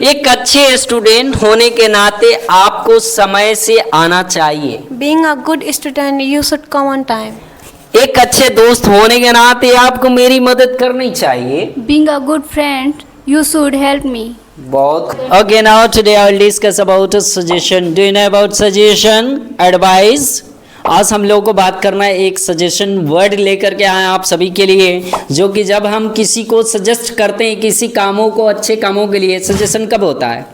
एक अच्छे स्टूडेंट होने के नाते आपको समय से आना चाहिए। Being a good student, you should come on time. एक अच्छे दोस्त होने के नाते आपको मेरी मदद करनी चाहिए। Being a good friend, you should help me. बहुत। Okay, now today I will discuss about a suggestion. Do you know about suggestion? Advice? आज हम लोगों को बात करना है एक सजेशन वर्ड लेकर के आए आप सभी के लिए, जो कि जब हम किसी को सजेस्ट करते हैं किसी कामों को, अच्छे कामों के लिए, सजेशन कब होता है?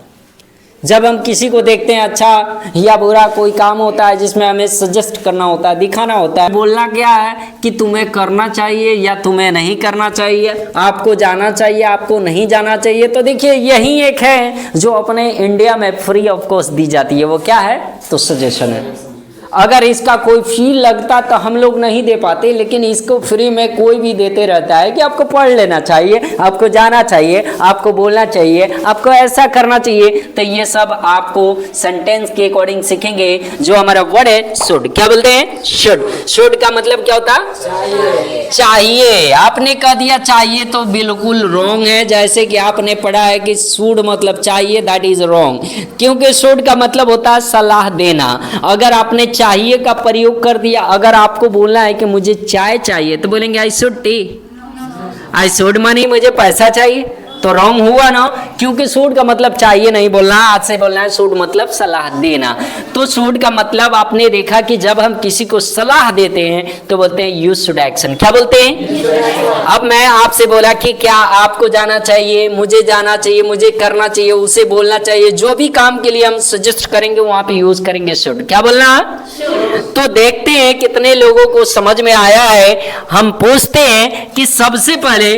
जब हम किसी को देखते हैं अच्छा या बुरा कोई काम होता है जिसमें हमें सजेस्ट करना होता है, दिखाना होता है, बोलना क्या है कि तुम्हें करना चाहिए या तुम्हें नहीं करना चाहिए, आपको जाना चाहिए, आपको नहीं जाना चाहिए। तो देखिए यही एक है जो अपने इंडिया में फ्री ऑफ कॉस्ट दी जाती है। वो क्या है? तो सजेशन है। अगर इसका कोई फील लगता तो हम लोग नहीं दे पाते, लेकिन इसको फ्री में कोई भी देते रहता है कि आपको पढ़ लेना चाहिए, आपको जाना चाहिए, आपको बोलना चाहिए, आपको ऐसा करना चाहिए। तो ये सब आपको सेंटेंस के अकॉर्डिंग सीखेंगे। जो हमारा वर्ड है शुड, क्या बोलते हैं? शुड। शुड का मतलब क्या होता है? चाहिए। आपने कह दिया चाहिए तो बिल्कुल रॉन्ग है। जैसे कि आपने पढ़ा है कि शुड मतलब चाहिए, दैट इज रॉन्ग, क्योंकि शुड का मतलब होता है सलाह देना। अगर आपने चाहिए का प्रयोग कर दिया, अगर आपको बोलना है कि मुझे चाय चाहिए तो बोलेंगे I should T, I should money, मुझे पैसा चाहिए, तो रॉन्ग हुआ ना, क्योंकि शुड का मतलब चाहिए नहीं बोलना, आज से बोलना है शुड मतलब सलाह देना। तो शुड का मतलब आपने देखा कि जब हम किसी को सलाह देते हैं तो बोलते हैं यू शुड एक्शन। क्या बोलते हैं? अब मैं आपसे बोला कि क्या आपको जाना चाहिए, मुझे जाना चाहिए, मुझे करना चाहिए, उसे बोलना चाहिए। जो भी काम के लिए हम सजेस्ट करेंगे वहां पे यूज करेंगे शुड। क्या बोलना? तो देखते हैं कितने लोगों को समझ में आया है। हम पूछते हैं कि सबसे पहले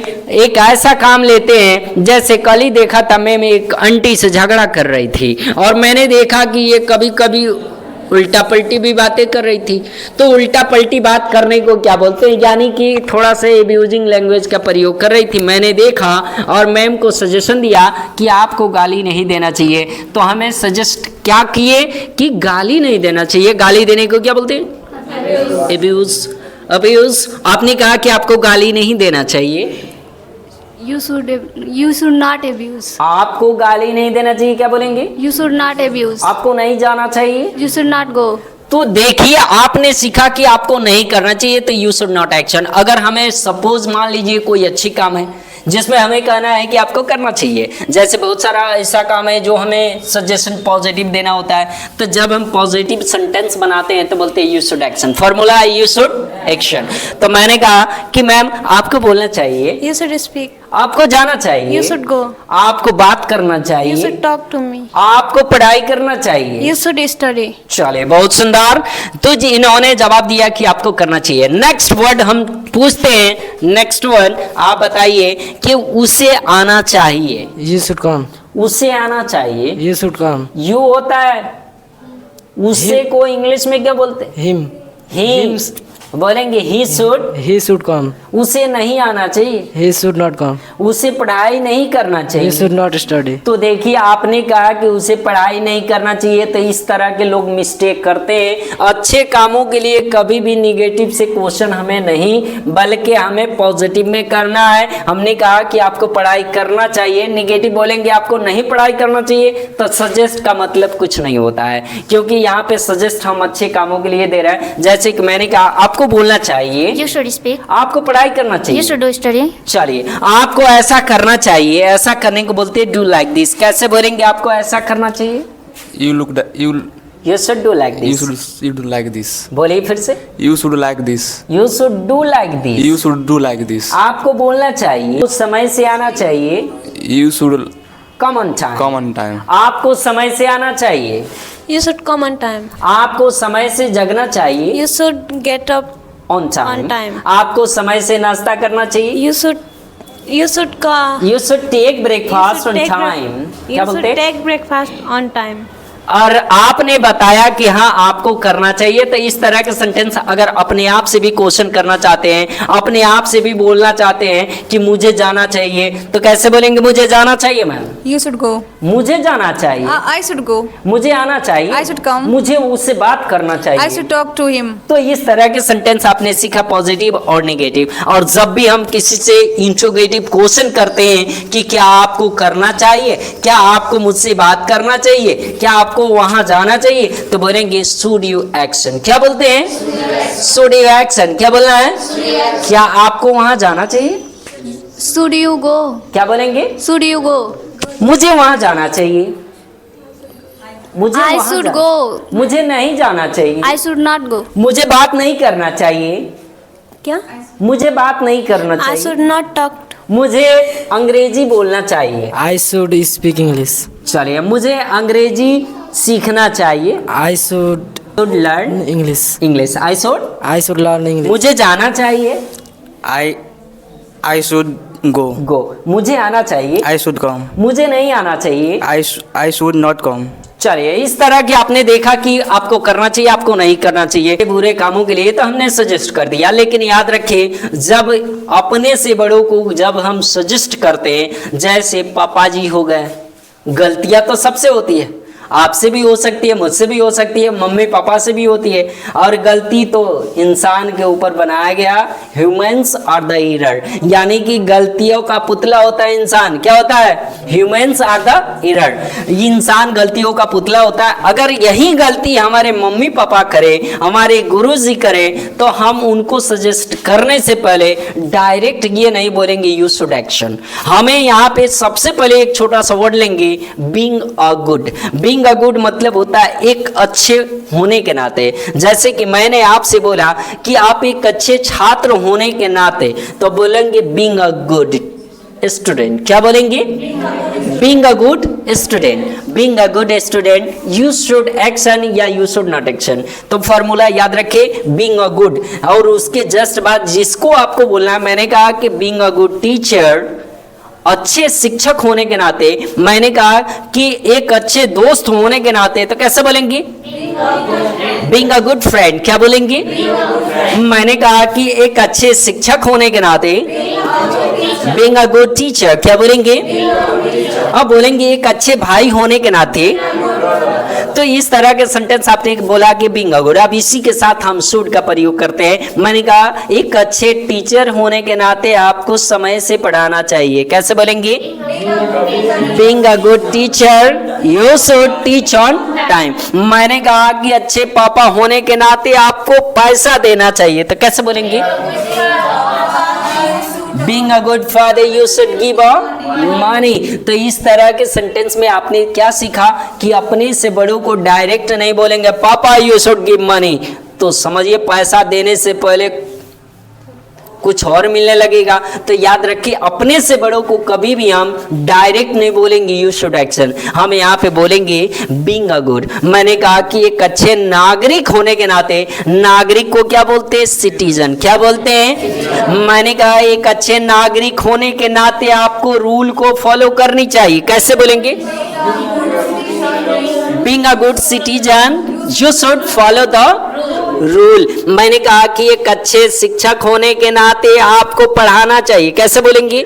एक ऐसा काम लेते हैं, जैसे कल ही देखा था मैं एक आंटी से झगड़ा कर रही थी और मैंने देखा कि ये कभी कभी उल्टा पलटी भी बातें कर रही थी। तो उल्टा पलटी बात करने को क्या बोलते हैं? यानी कि थोड़ा सा एब्यूजिंग लैंग्वेज का प्रयोग कर रही थी। मैंने देखा और मैम को सजेशन दिया कि आपको गाली नहीं देना चाहिए। तो हमें सजेस्ट क्या किए कि गाली नहीं देना चाहिए। गाली देने को क्या बोलते हैं? एब्यूज। अब्यूज। आपने कहा कि आपको गाली नहीं देना चाहिए, You should not abuse. आपको गाली नहीं देना चाहिए, क्या बोलेंगे? You should not abuse. आपको नहीं जाना चाहिए, You should not go. तो देखिए आपने सीखा कि आपको नहीं करना चाहिए तो यू शुड नॉट एक्शन। अगर हमें सपोज मान लीजिए कोई अच्छी काम है जिसमें हमें कहना है कि आपको करना चाहिए, जैसे बहुत सारा ऐसा काम है जो हमें सजेशन पॉजिटिव देना होता है, तो जब हम पॉजिटिव सेंटेंस बनाते हैं तो बोलते हैं यू शुड एक्शन। फॉर्मूला है यू शुड एक्शन। तो मैंने कहा कि मैम आपको बोलना चाहिए, You should speak. आपको जाना चाहिए, You should go. आपको बात करना चाहिए, You should talk to me. आपको पढ़ाई करना चाहिए। You should study. चलिए बहुत सुंदर। तो जी इन्होंने जवाब दिया कि आपको करना चाहिए। नेक्स्ट वर्ड हम पूछते हैं, नेक्स्ट वर्ड आप बताइए कि उसे आना चाहिए। You should come. उसे आना चाहिए। You should come. यू होता है, उसे को इंग्लिश में क्या बोलते? Him. ही बोलेंगे he should. He should come. उसे नहीं आना चाहिए, He should not come. उसे पढ़ाई नहीं करना He चाहिए। should not study. तो देखिए आपने कहा कि उसे पढ़ाई नहीं करना चाहिए, तो इस तरह के लोग मिस्टेक करते हैं। अच्छे कामों के लिए कभी भी निगेटिव से क्वेश्चन हमें नहीं, बल्कि हमें पॉजिटिव में करना है। हमने कहा कि आपको पढ़ाई करना चाहिए, निगेटिव बोलेंगे आपको नहीं पढ़ाई करना चाहिए, तो सजेस्ट का मतलब कुछ नहीं होता है, क्योंकि यहाँ पे सजेस्ट हम अच्छे कामों के लिए दे रहे हैं। जैसे कि मैंने कहा आपको बोलना चाहिए, You should speak. आपको पढ़ाई करना You चाहिए। should do study. चलिए आपको ऐसा करना चाहिए, ऐसा करने को बोलते हैं डू लाइक दिस। कैसे बोलेंगे आपको ऐसा करना चाहिए? You look that you you should do like you this. should you do like this. बोलिए फिर से। You should like this. You should do like this. You should do like this. आपको बोलना चाहिए, कुछ समय से आना चाहिए, You should come on time. come on time. आपको समय से आना चाहिए, You should come on time. आपको समय से जगना चाहिए, You should get up. On On time. आपको समय से नाश्ता करना चाहिए, You should you should take breakfast on time. क्या You बोलते should हैं? take breakfast on time. और आपने बताया कि हाँ आपको करना चाहिए। तो इस तरह के सेंटेंस अगर अपने आप से भी क्वेश्चन करना चाहते हैं, अपने आप से भी बोलना चाहते हैं कि मुझे जाना चाहिए, तो कैसे बोलेंगे? मुझे जाना चाहिए मैम, You should go. मुझे जाना चाहिए, I should go. मुझे आना चाहिए, I should come. मुझे उससे बात करना I चाहिए। should talk to him. तो इस तरह के सेंटेंस आपने सीखा, पॉजिटिव और नेगेटिव। और जब भी हम किसी से इंट्रोगेटिव क्वेश्चन करते हैं कि क्या आपको करना चाहिए, क्या आपको मुझसे बात करना चाहिए, क्या आपको वहां जाना चाहिए, तो बोलेंगे शुड यू एक्शन। क्या बोलते हैं? Should you action. क्या बोलना है? क्या आपको वहां जाना चाहिए? Should you go? क्या बोलेंगे? Should you go? मुझे वहां जाना चाहिए, मुझे I वहां should जा- go. मुझे नहीं जाना चाहिए, I should not go. मुझे बात नहीं करना चाहिए, क्या? मुझे बात नहीं करना I चाहिए, should not talk. मुझे अंग्रेजी बोलना चाहिए। I should speak English. चलिए, मुझे अंग्रेजी सीखना चाहिए। I should should learn English. English. I should, I should learn English. मुझे जाना चाहिए। I should go. गो, मुझे आना चाहिए, I should come. मुझे नहीं आना चाहिए। I should not come. चलिए, इस तरह की आपने देखा कि आपको करना चाहिए, आपको नहीं करना चाहिए बुरे कामों के लिए, तो हमने सजेस्ट कर दिया। लेकिन याद रखें, जब अपने से बड़ों को जब हम सजेस्ट करते हैं, जैसे पापा जी हो गए, गलतियां तो सबसे होती है, आपसे भी हो सकती है, मुझसे भी हो सकती है, मम्मी पापा से भी होती है। और गलती तो इंसान के ऊपर बनाया गया, ह्यूमंस आर द एरर, यानी कि गलतियों का पुतला होता है इंसान। क्या होता है? ह्यूमंस आर द एरर, इंसान गलतियों का पुतला होता है। अगर यही गलती हमारे मम्मी पापा करे, हमारे गुरुजी करे, तो हम उनको सजेस्ट करने से पहले डायरेक्ट ये नहीं बोलेंगे यू शुड एक्शन। हमें यहाँ पे सबसे पहले एक छोटा सा वर्ड लेंगे, being a good. Being a good मतलब होता है एक अच्छे होने के नाते। जैसे कि मैंने आपसे बोला कि आप एक अच्छे छात्र होने के नाते, तो बोलेंगे बीइंग अ गुड स्टूडेंट। क्या बोलेंगे? Being a good student. Being a good student, you should action या यू शुड नॉट एक्शन। तो फॉर्मूला याद रखें, बीइंग अ गुड, और उसके जस्ट बाद जिसको आपको बोलना है, मैंने कहा कि बीइंग अ गुड टीचर, अच्छे शिक्षक होने के नाते। मैंने कहा कि एक अच्छे दोस्त होने के नाते, तो कैसे बोलेंगे? Being a good friend. क्या बोलेंगे? मैंने कहा कि एक अच्छे शिक्षक होने के नाते, बीइंग अ गुड टीचर। क्या बोलेंगे? अब बोलेंगे एक अच्छे भाई होने के नाते। तो इस तरह के सेंटेंस आपने बोला कि बीइंग अ गुड। अब इसी के साथ हम शुड का प्रयोग करते हैं। मैंने कहा एक अच्छे टीचर होने के नाते आपको समय से पढ़ाना चाहिए। कैसे बोलेंगे? Being a good teacher you should teach on time. मैंने कहा कि अच्छे पापा होने के नाते आपको पैसा देना चाहिए, तो कैसे बोलेंगे? Being a good father, you should give money। तो इस तरह के सेंटेंस में आपने क्या सीखा कि अपने से बड़ों को डायरेक्ट नहीं बोलेंगे पापा यू शुड गिव मनी। तो समझिए, पैसा देने से पहले कुछ और मिलने लगेगा। तो याद रखिए, अपने से बड़ों को कभी भी हम डायरेक्ट नहीं बोलेंगे यू शुड एक्शन, हम यहाँ पे बोलेंगे बीइंग अ गुड। मैंने कहा कि एक अच्छे नागरिक होने के नाते, नागरिक को क्या बोलते हैं? सिटीजन। क्या बोलते हैं? मैंने कहा एक अच्छे नागरिक होने के नाते आपको रूल को फॉलो करनी चाहिए। कैसे बोलेंगे? Being a good citizen you should follow the rule. मैंने कहा कि एक अच्छे शिक्षक होने के नाते आपको पढ़ाना चाहिए। कैसे बोलेंगे?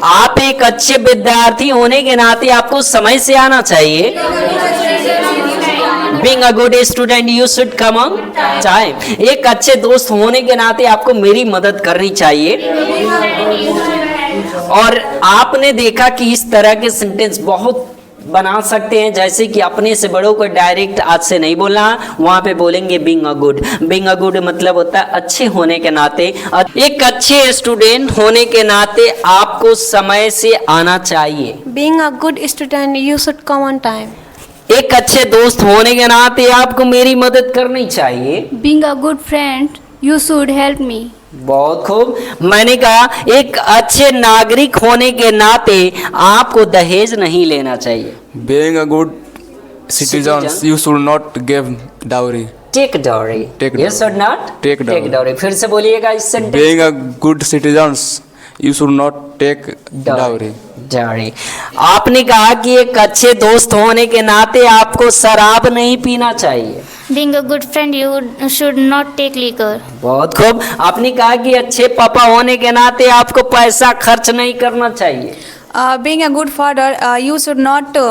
आप एक अच्छे विद्यार्थी होने के नाते आपको समय से आना चाहिए। Being a good student you should come on time. एक अच्छे दोस्त होने के नाते आपको मेरी मदद करनी चाहिए। और आपने देखा कि इस तरह के सेंटेंस बहुत बना सकते हैं, जैसे कि अपने से बड़ों को डायरेक्ट आज से नहीं बोलना, वहां पे बोलेंगे being a good. Being a good मतलब होता है अच्छे होने के नाते। एक अच्छे स्टूडेंट होने के नाते आपको समय से आना चाहिए। Being a good student, you should come on time. एक अच्छे दोस्त होने के नाते आपको मेरी मदद करनी चाहिए। Being a good friend, you should help me. बहुत खूब। मैंने कहा एक अच्छे नागरिक होने के नाते आपको दहेज नहीं लेना चाहिए। Being a good citizen, you should not give dowry. Take dowry. Take You dowry. should not Take dowry. dowry. फिर से बोलिएगा इस sentence. Being a good citizens, you should not take dowry. जारी। आपने कहा कि एक अच्छे दोस्त होने के नाते आपको शराब नहीं पीना चाहिए। Being a good friend, you should not take liquor. बहुत खूब। आपने कहा कि अच्छे पापा होने के नाते आपको पैसा खर्च नहीं करना चाहिए। Being a good father, you should not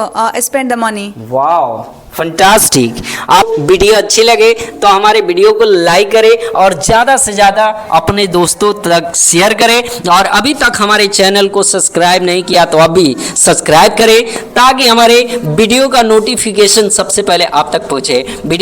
spend the money. Wow, fantastic. आप वीडियो अच्छी लगे तो हमारे वीडियो को लाइक करें और ज़्यादा से ज़्यादा अपने दोस्तों तक शेयर करें और अभी तक हमारे चैनल को सब्सक्राइब नहीं किया तो अभी सब्सक्राइब करें ताकि हमारे वीडियो का नोटिफिकेशन सबसे पहले आप तक पहुँचे। वीडियो